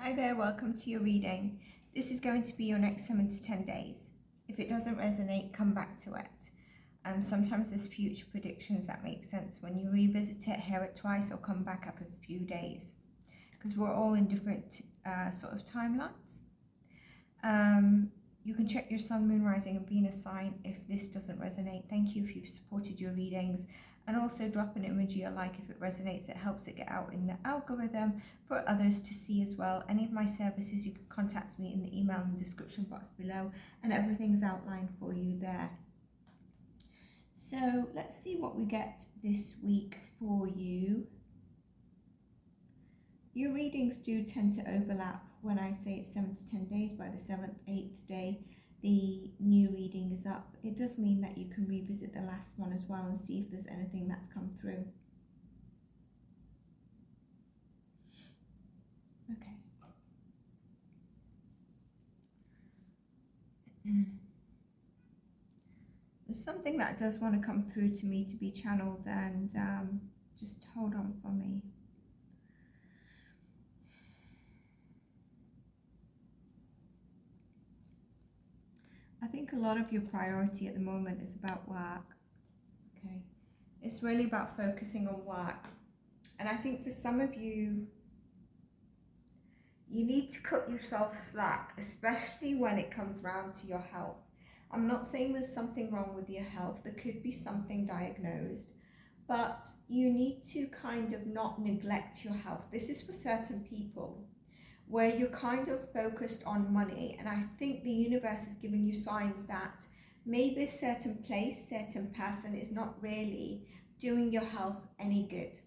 Hi there, welcome to your reading. This is going to be your next 7 to 10 days. If it doesn't resonate, come back to it. Sometimes there's future predictions that make sense. When you revisit it, hear it twice or come back after a few days. Because we're all in different sort of timelines. You can check your sun, moon, rising and Venus sign if this doesn't resonate. Thank you if you've supported your readings. And also drop an emoji or like if it resonates. It helps it get out in the algorithm for others to see as well. Any of my services, you can contact me in the email in the description box below, and everything's outlined for you there. So let's see what we get this week for you. Your readings do tend to overlap. When I say it's 7 to 10 days, by the 7th, 8th day, the new reading is up. It does mean that you can revisit the last one as well and see if there's anything that's come through. Okay. There's something that does want to come through to me to be channeled, and just hold on for me. I think a lot of your priority at the moment is about work. Okay, it's really about focusing on work, and I think for some of you, you need to cut yourself slack, especially when it comes round to your health. I'm not saying there's something wrong with your health. There could be something diagnosed, but you need to kind of not neglect your health. This is for certain people where you're kind of focused on money, and I think the universe has given you signs that maybe a certain place, certain person is not really doing your health any good.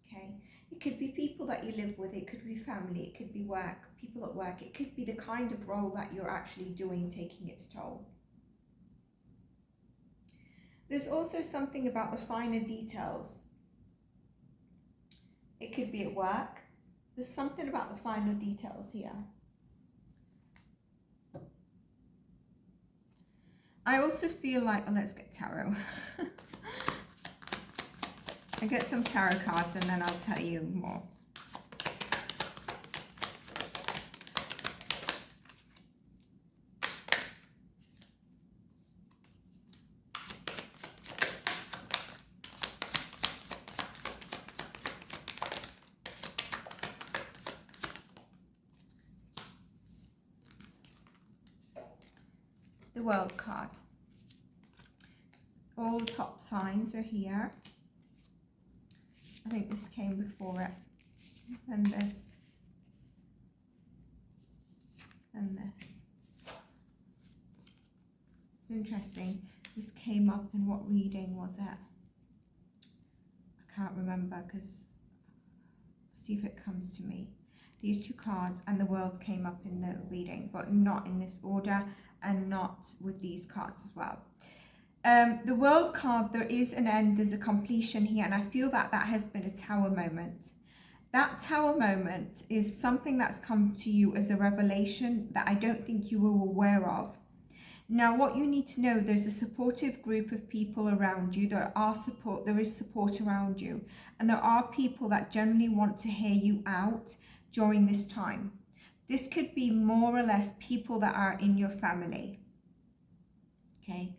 Okay, it could be people that you live with, it could be family, it could be work, people at work, it could be the kind of role that you're actually doing taking its toll. There's also something about the finer details. It could be at work. There's something about the finer details here. I also feel like, let's get tarot. I get some tarot cards and then I'll tell you more. The World card. All the top signs are here. I think this came before it. Then this. Then this. It's interesting. This came up in what reading was it? I can't remember, because see if it comes to me. These two cards and the World came up in the reading, but not in this order and not with these cards as well. The World card, there is an end, there's a completion here, and I feel that that has been a Tower moment. That Tower moment is something that's come to you as a revelation that I don't think you were aware of. Now, what you need to know, there's a supportive group of people around you. There is support around you, and there are people that generally want to hear you out during this time. This could be more or less people that are in your family. Okay.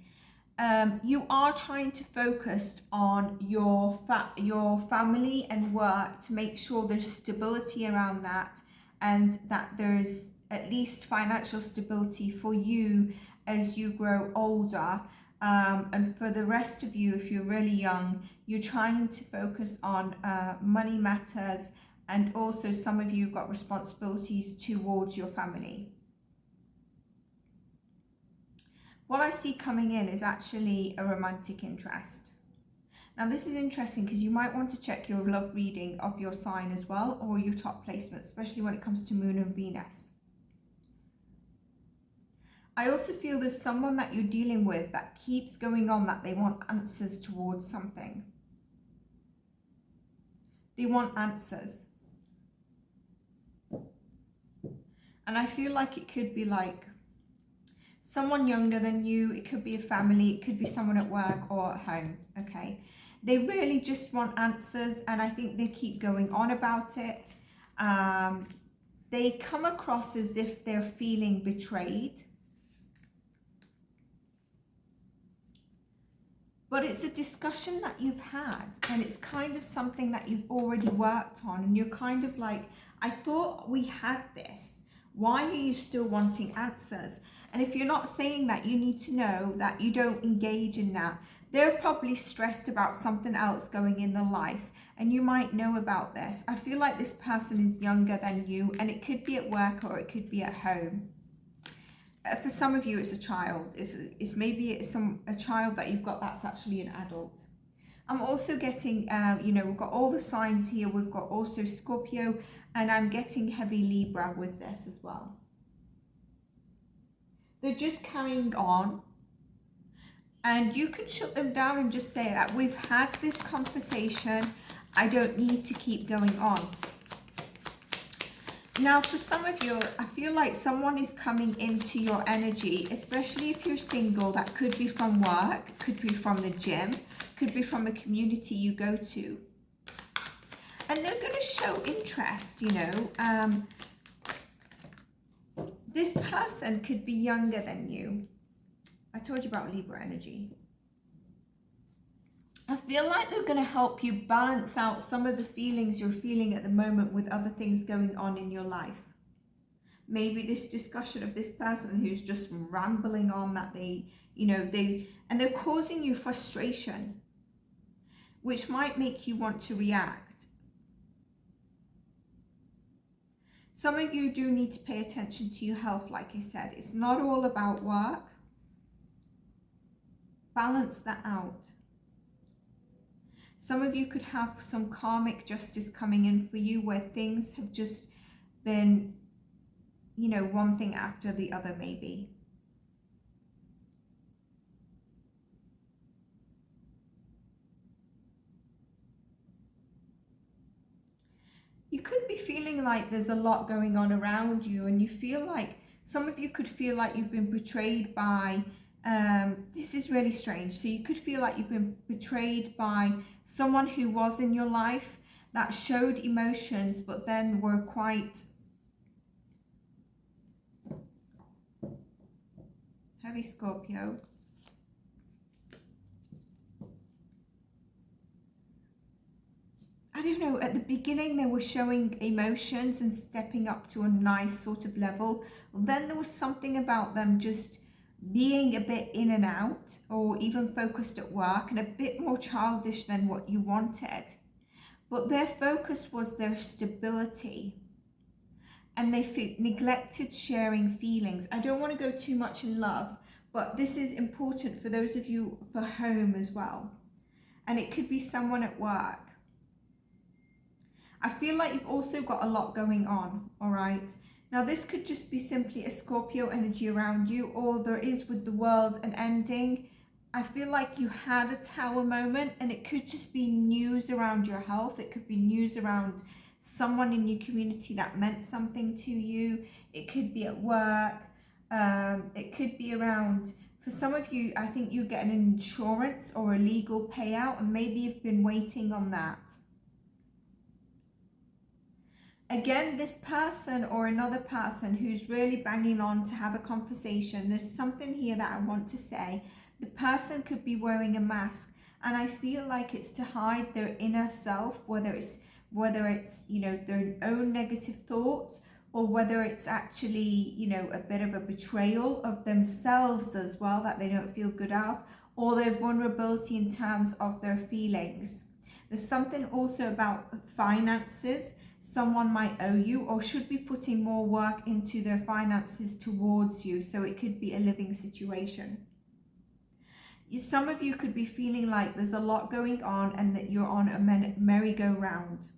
You are trying to focus on your family and work to make sure there's stability around that, and that there's at least financial stability for you as you grow older. And for the rest of you, if you're really young, you're trying to focus on money matters, and also some of you have got responsibilities towards your family. What I see coming in is actually a romantic interest. Now this is interesting because you might want to check your love reading of your sign as well, or your top placement, especially when it comes to Moon and Venus. I also feel there's someone that you're dealing with that keeps going on, that they want answers towards something. They want answers. And I feel like it could be like someone younger than you, it could be a family, it could be someone at work or at home, okay? They really just want answers, and I think they keep going on about it. they come across as if they're feeling betrayed. But it's a discussion that you've had, and it's kind of something that you've already worked on, and you're kind of like, I thought we had this. Why are you still wanting answers? And if you're not saying that, you need to know that you don't engage in that. They're probably stressed about something else going in their life, and you might know about this. I feel like this person is younger than you, and it could be at work or it could be at home. For some of you, it's a child. It's maybe a child that you've got that's actually an adult. I'm also getting, we've got all the signs here. We've got also Scorpio, and I'm getting heavy Libra with this as well. They're just carrying on, and you can shut them down and just say that we've had this conversation. I don't need to keep going on. Now, for some of you, I feel like someone is coming into your energy, especially if you're single. That could be from work, could be from the gym, could be from a community you go to. And they're going to show interest, This person could be younger than you. I told you about Libra energy. I feel like they're going to help you balance out some of the feelings you're feeling at the moment with other things going on in your life. Maybe this discussion of this person who's just rambling on that they're causing you frustration, which might make you want to react. Some of you do need to pay attention to your health, like I said. It's not all about work. Balance that out. Some of you could have some karmic justice coming in for you where things have just been, one thing after the other maybe. You could be feeling like there's a lot going on around you, and you feel like, some of you could feel like you've been betrayed by, this is really strange. So you could feel like you've been betrayed by someone who was in your life that showed emotions, but then were quite heavy, Scorpio. I don't know, at the beginning they were showing emotions and stepping up to a nice sort of level. Then there was something about them just being a bit in and out, or even focused at work, and a bit more childish than what you wanted. But their focus was their stability, and they neglected sharing feelings. I don't want to go too much in love, but this is important for those of you for home as well. And it could be someone at work. I feel like you've also got a lot going on, all right? Now, this could just be simply a Scorpio energy around you, or there is with the world an ending. I feel like you had a tower moment, and it could just be news around your health. It could be news around someone in your community that meant something to you. It could be at work. It could be around, for some of you, I think you get an insurance or a legal payout, and maybe you've been waiting on that. Again, this person or another person who's really banging on to have a conversation, there's something here that I want to say. The person could be wearing a mask, and I feel like it's to hide their inner self, whether it's their own negative thoughts, or whether it's actually, a bit of a betrayal of themselves as well that they don't feel good of, or their vulnerability in terms of their feelings. There's something also about finances. Someone might owe you or should be putting more work into their finances towards you. So it could be a living situation. Some of you could be feeling like there's a lot going on and that you're on a merry-go-round.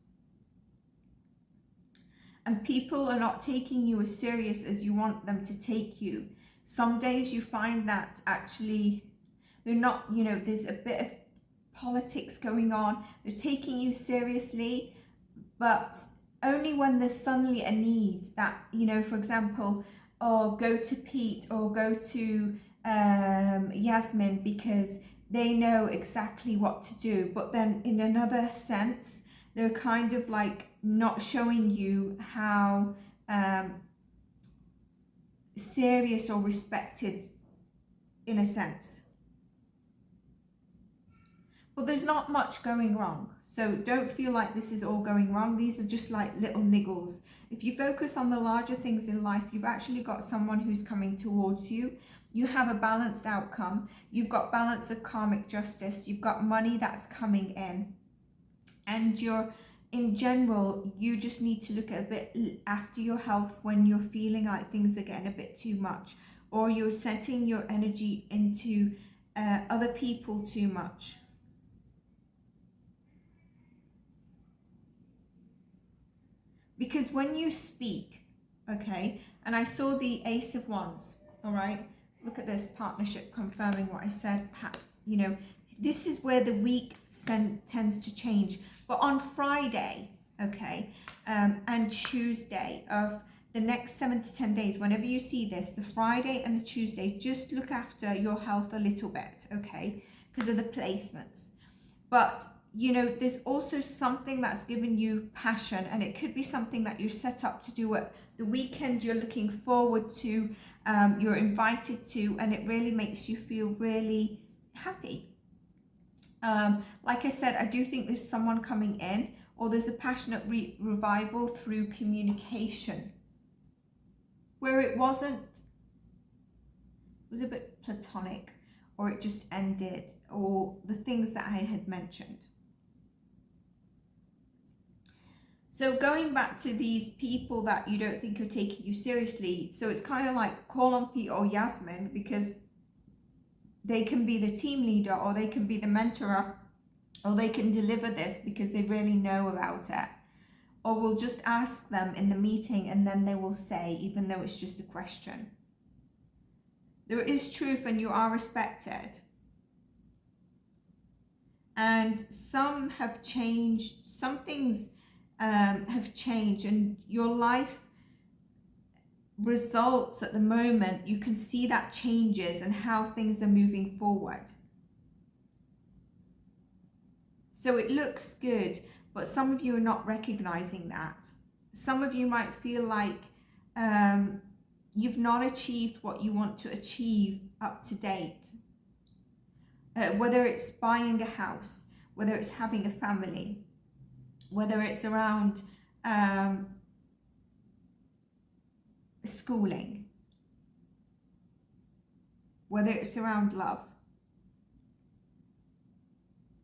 And people are not taking you as serious as you want them to take you. Some days you find that actually they're not, there's a bit of politics going on. They're taking you seriously, but only when there's suddenly a need that, for example, go to Pete or go to Yasmin because they know exactly what to do. But then in another sense, they're kind of like not showing you how serious or respected in a sense. But there's not much going wrong. So don't feel like this is all going wrong. These are just like little niggles. If you focus on the larger things in life, you've actually got someone who's coming towards you. You have a balanced outcome. You've got balance of karmic justice. You've got money that's coming in. And in general, you just need to look at a bit after your health when you're feeling like things are getting a bit too much, or you're setting your energy into other people too much. Because when you speak, okay, and I saw the Ace of Wands, all right, look at this partnership confirming what I said, you know, this is where the week tends to change. But on Friday, okay, and Tuesday of the next 7 to 10 days, whenever you see this, the Friday and the Tuesday, just look after your health a little bit, okay, because of the placements. But you know, there's also something that's given you passion, and it could be something that you're set up to do at the weekend, you're looking forward to, you're invited to, and it really makes you feel really happy. Like I said, I do think there's someone coming in, or there's a passionate revival through communication. Where it was a bit platonic, or it just ended, or the things that I had mentioned. So going back to these people that you don't think are taking you seriously, so it's kind of like call on Pete or Yasmin, because they can be the team leader, or they can be the mentor, or they can deliver this because they really know about it. Or we'll just ask them in the meeting and then they will say, even though it's just a question. There is truth and you are respected. And some have changed, some things have changed, and your life results at the moment, you can see that changes and how things are moving forward. So it looks good, but some of you are not recognizing that. Some of you might feel like you've not achieved what you want to achieve up to date. Whether it's buying a house, whether it's having a family, whether it's around schooling, whether it's around love.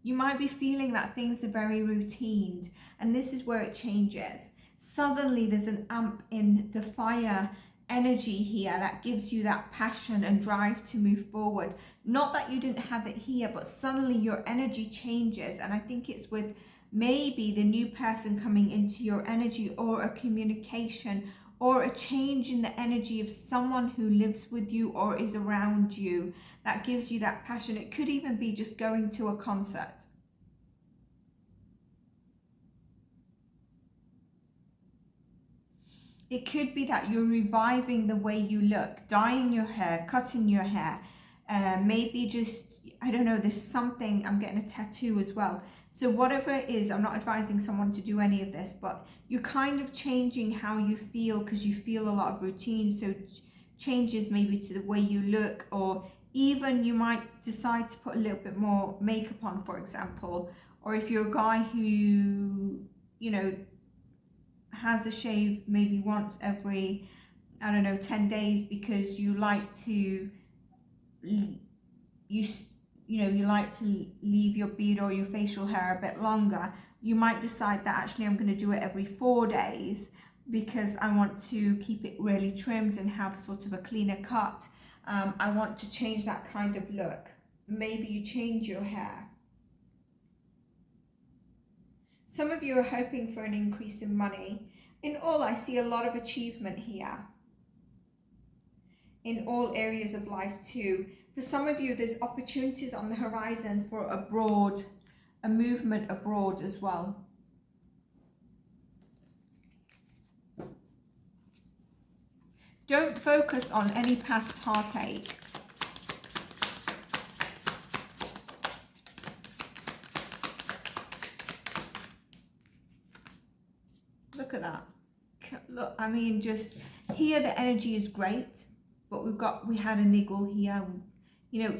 You might be feeling that things are very routine, and this is where it changes. Suddenly there's an amp in the fire energy here that gives you that passion and drive to move forward. Not that you didn't have it here, but suddenly your energy changes, and I think it's with maybe the new person coming into your energy, or a communication, or a change in the energy of someone who lives with you or is around you that gives you that passion. It could even be just going to a concert. It could be that you're reviving the way you look, dyeing your hair, cutting your hair, maybe just, I don't know, there's something, I'm getting a tattoo as well. So whatever it is, I'm not advising someone to do any of this, but you're kind of changing how you feel because you feel a lot of routine. So changes maybe to the way you look, or even you might decide to put a little bit more makeup on, for example. Or if you're a guy who, you know, has a shave maybe once every, I don't know, 10 days because you like to, you like to leave your beard or your facial hair a bit longer, you might decide that actually I'm going to do it every 4 days because I want to keep it really trimmed and have sort of a cleaner cut. I want to change that kind of look. Maybe you change your hair. Some of you are hoping for an increase in money. In all, I see a lot of achievement here. In all areas of life too. For some of you, there's opportunities on the horizon for abroad, a movement abroad as well. Don't focus on any past heartache. Look at that. look, I mean, just here the energy is great, but we had a niggle here. You know,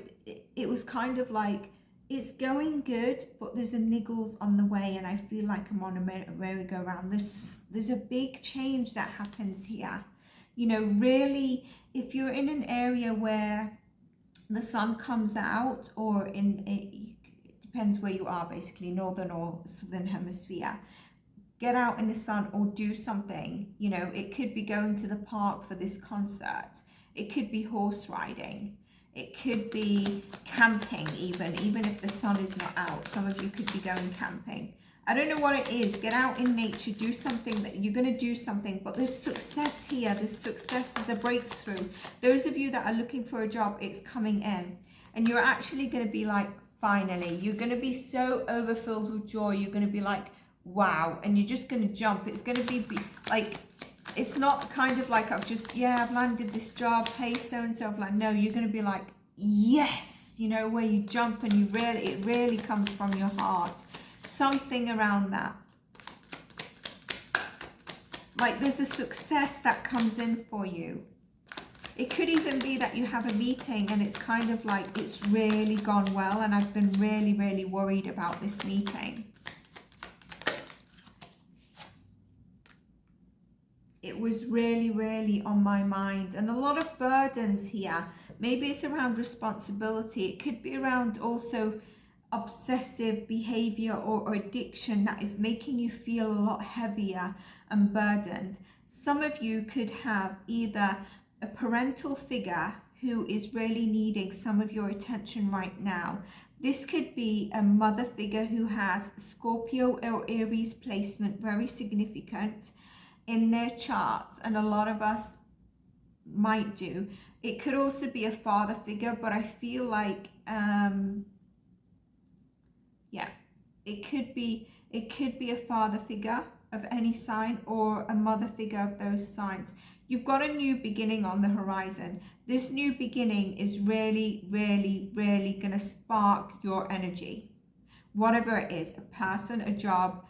it was kind of like, it's going good, but there's a niggles on the way, and I feel like I'm on a merry-go-round. There's a big change that happens here. You know, really, if you're in an area where the sun comes out, or it depends where you are, basically, northern or southern hemisphere, get out in the sun or do something. You know, it could be going to the park for this concert. It could be horse riding. It could be camping, even if the sun is not out. Some of you could be going camping. I don't know what it is. Get out in nature, do something that you're going to do something, but there's success here. This success is a breakthrough. Those of you that are looking for a job, it's coming in, and you're actually going to be like, finally, you're going to be so overfilled with joy. You're going to be like, wow, and you're just going to jump. It's going to be like, it's not kind of like I've landed this job, hey, so-and-so, I've landed. No, you're going to be like, yes, you know, where you jump and it really comes from your heart. Something around that. Like there's a success that comes in for you. It could even be that you have a meeting and it's kind of like it's really gone well, and I've been really, really worried about this meeting. It was really, really on my mind, and a lot of burdens here. Maybe it's around responsibility. It could be around also obsessive behavior or addiction that is making you feel a lot heavier and burdened. Some of you could have either a parental figure who is really needing some of your attention right now. This could be a mother figure who has Scorpio or Aries placement, very significant in their charts, and a lot of us might do. It could also be a father figure, but I feel like it could be a father figure of any sign or a mother figure of those signs. You've got a new beginning on the horizon. This new beginning is really, really, really going to spark your energy. Whatever it is, a person, a job,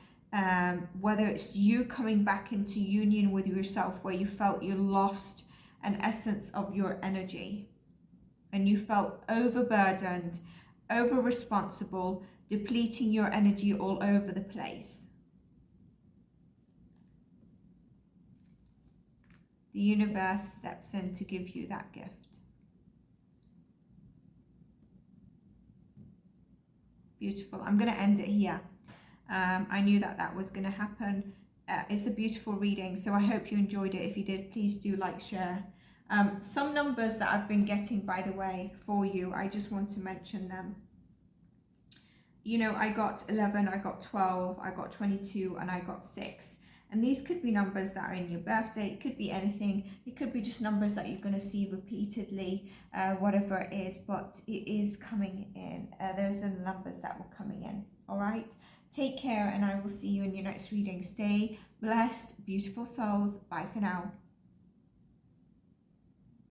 whether it's you coming back into union with yourself where you felt you lost an essence of your energy and you felt overburdened, over responsible, depleting your energy all over the place. The universe steps in to give you that gift. Beautiful. I'm going to end it here. I knew that was going to happen. It's a beautiful reading, so I hope you enjoyed it. If you did, please do like, share. Some numbers that I've been getting, by the way, for you, I just want to mention them. You know, I got 11, I got 12, I got 22, and I got 6. And these could be numbers that are in your birthday. It could be anything. It could be just numbers that you're going to see repeatedly, whatever it is, but it is coming in. Those are the numbers that were coming in. All right. Take care, and I will see you in your next reading. Stay blessed, beautiful souls. Bye for now.